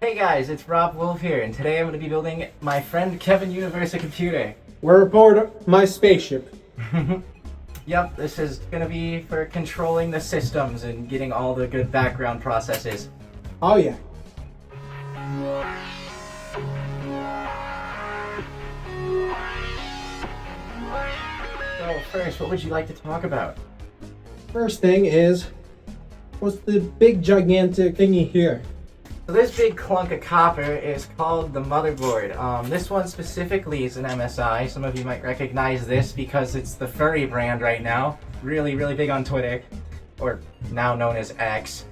Hey guys, it's RWolfe here, and today I'm going to be building my friend Kevin Universe a computer. We're aboard my spaceship. Yep, this is going to be for controlling the systems and getting all the good background processes. Oh yeah. So first, what would you like to talk about? First thing is, what's the big gigantic thingy here? So this big clunk of copper is called the motherboard. This one specifically is an MSI. Some of you might recognize this because it's the furry brand right now. Really, really big on Twitter, or now known as X.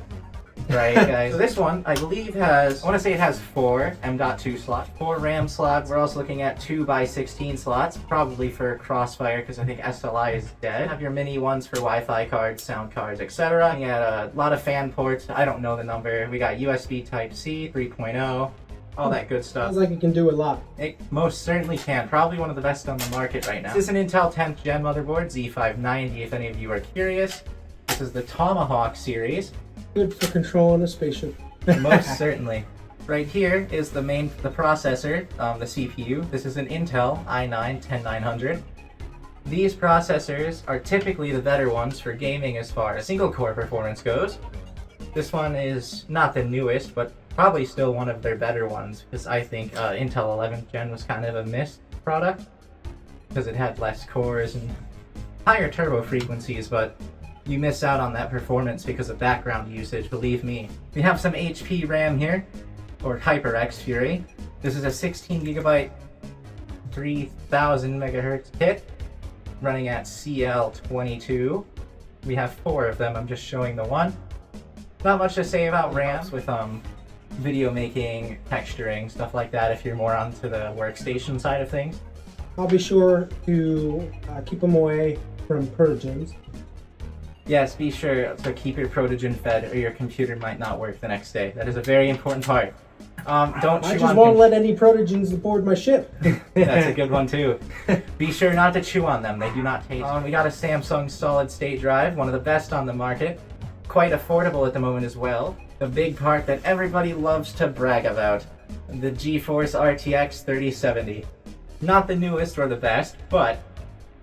Right, guys? So this one, I believe has, I want to say it has 4 M.2 slots, 4 RAM slots. We're also looking at 2x16 slots, probably for Crossfire because I think SLI is dead. You have your mini ones for Wi-Fi cards, sound cards, etc. Looking at a lot of fan ports. I don't know the number. We got USB Type-C, 3.0, all that good stuff. Sounds like it can do a lot. It most certainly can. Probably one of the best on the market right now. This is an Intel 10th Gen motherboard, Z590, if any of you are curious. This is the Tomahawk series. Good for controlling a spaceship. Most certainly. Right here is the processor, the CPU. This is an Intel i9-10900. These processors are typically the better ones for gaming as far as single core performance goes. This one is not the newest, but probably still one of their better ones, because I think Intel 11th Gen was kind of a missed product, because it had less cores and higher turbo frequencies, but you miss out on that performance because of background usage, believe me. We have some HP RAM here, or HyperX Fury. This is a 16GB 3000 megahertz kit running at CL22. We have 4 of them, I'm just showing the one. Not much to say about RAMs with video making, texturing, stuff like that if you're more onto the workstation side of things. I'll be sure to keep them away from purgens. Yes, be sure to keep your Protogen fed or your computer might not work the next day. That is a very important part. Don't chew on... I just won't let any protogens aboard my ship. That's a good one too. Be sure not to chew on them. They do not taste. We got a Samsung solid state drive, one of the best on the market. Quite affordable at the moment as well. The big part that everybody loves to brag about. The GeForce RTX 3070. Not the newest or the best, but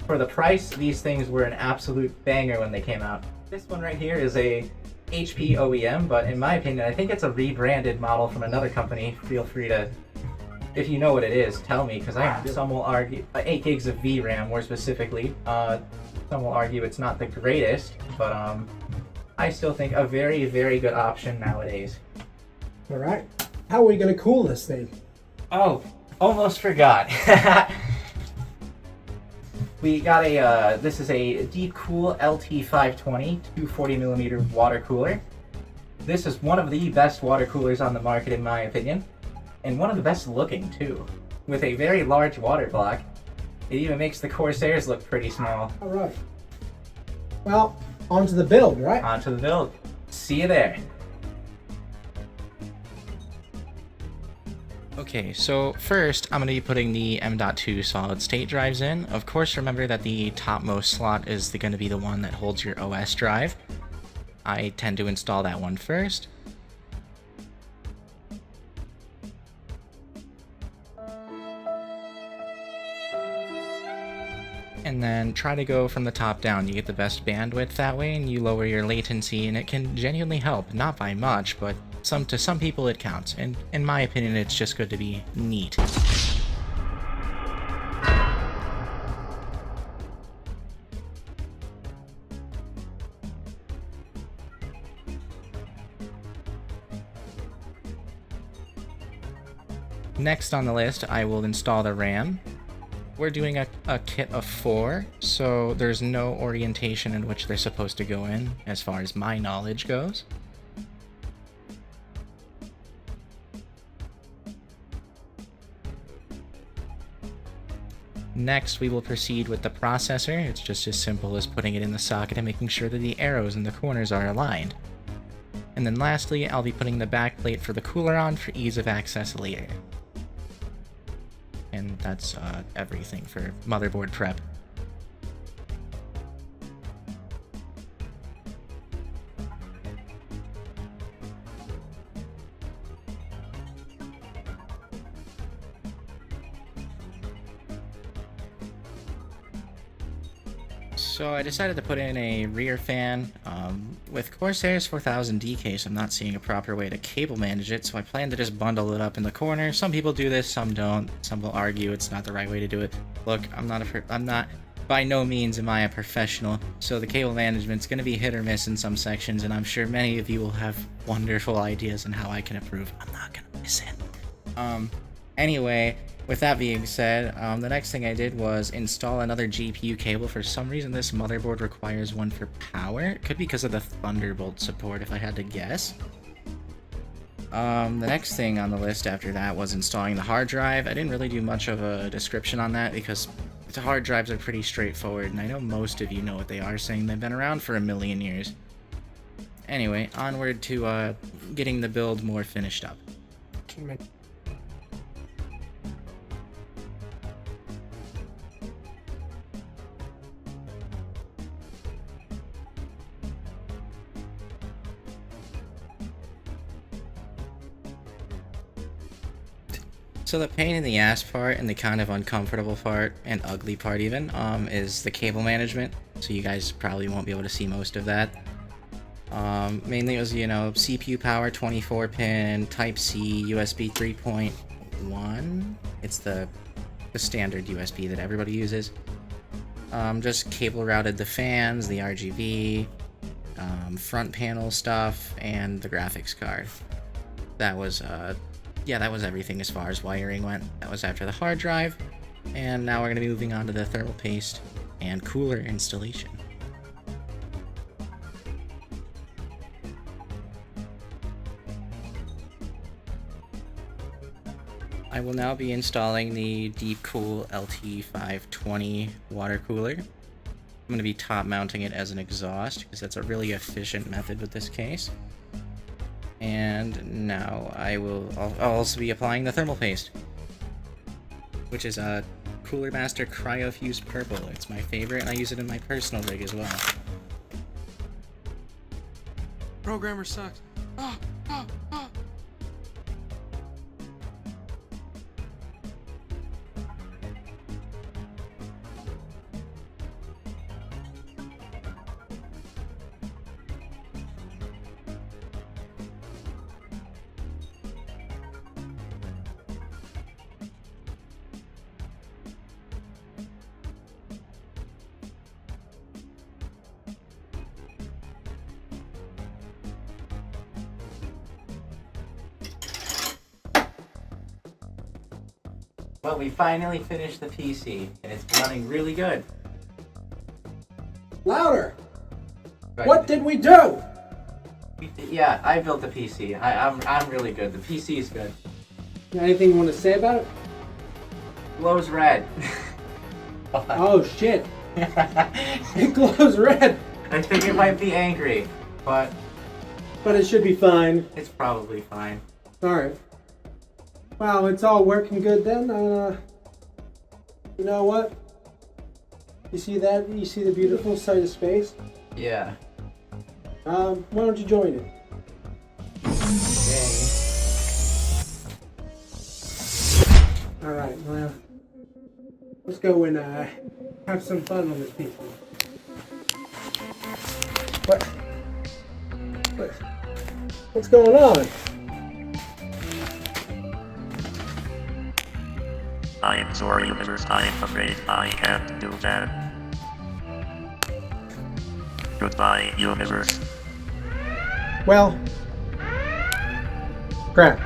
for the price, these things were an absolute banger when they came out. This one right here is a HP OEM, but in my opinion, I think it's a rebranded model from another company. Feel free to, if you know what it is, tell me, because some will argue, 8 gigs of VRAM more specifically. Some will argue it's not the greatest, but I still think a very, very good option nowadays. All right. How are we going to cool this thing? Oh, almost forgot. We got a, this is a Deepcool LT520 240mm water cooler. This is one of the best water coolers on the market in my opinion, and one of the best looking too. With a very large water block, it even makes the Corsairs look pretty small. All right. Well, on to the build, right? On to the build. See you there. Okay, so first I'm going to be putting the M.2 solid state drives in. Of course, remember that the topmost slot is going to be the one that holds your OS drive. I tend to install that one first. And then try to go from the top down. You get the best bandwidth that way, and you lower your latency, and it can genuinely help. Not by much, but to some people it counts, and in my opinion it's just good to be neat. Next on the list, I will install the RAM. We're doing a kit of 4, so there's no orientation in which they're supposed to go in, as far as my knowledge goes. Next, we will proceed with the processor. It's just as simple as putting it in the socket and making sure that the arrows in the corners are aligned. And then lastly, I'll be putting the backplate for the cooler on for ease of access later. And that's everything for motherboard prep. So I decided to put in a rear fan. With Corsair's 4000D case, I'm not seeing a proper way to cable manage it, so I plan to just bundle it up in the corner. Some people do this, some don't. Some will argue it's not the right way to do it. Look, I'm not, by no means am I a professional, so the cable management's going to be hit or miss in some sections, and I'm sure many of you will have wonderful ideas on how I can improve. I'm not going to miss it. Anyway, with that being said, the next thing I did was install another GPU cable. For some reason, this motherboard requires one for power. It could be because of the Thunderbolt support, if I had to guess. The next thing on the list after that was installing the hard drive. I didn't really do much of a description on that because the hard drives are pretty straightforward, and I know most of you know what they are, saying they've been around for a million years. Anyway, onward to getting the build more finished up. So the pain in the ass part and the kind of uncomfortable part and ugly part even is the cable management. So you guys probably won't be able to see most of that. Mainly it was, you know, CPU power 24 pin, Type C, USB 3.1. It's the standard USB that everybody uses. Just cable routed the fans, the RGB, front panel stuff, and the graphics card. That was yeah, that was everything as far as wiring went. That was after the hard drive, and now we're going to be moving on to the thermal paste and cooler installation. I will now be installing the Deepcool LT520 water cooler. I'm going to be top mounting it as an exhaust because that's a really efficient method with this case. And now I'll also be applying the thermal paste, which is a Cooler Master Cryofused Purple. It's my favorite, and I use it in my personal rig as well. Programmer sucks. Well, we finally finished the PC, and it's running really good. Louder! Right. What did we do? Yeah, I built the PC. I'm really good. The PC is good. Anything you want to say about it? Glows red. Oh shit! It glows red! I think it might be angry, but It should be fine. it's probably fine. Alright. Wow, it's all working good then. You know what? You see that? You see the beautiful sight of space? Yeah. Why don't you join it? Okay. Alright, well, let's go and have some fun on this PC. What's going on? I'm sorry, universe. I'm afraid I can't do that. Goodbye, universe. Well, crap.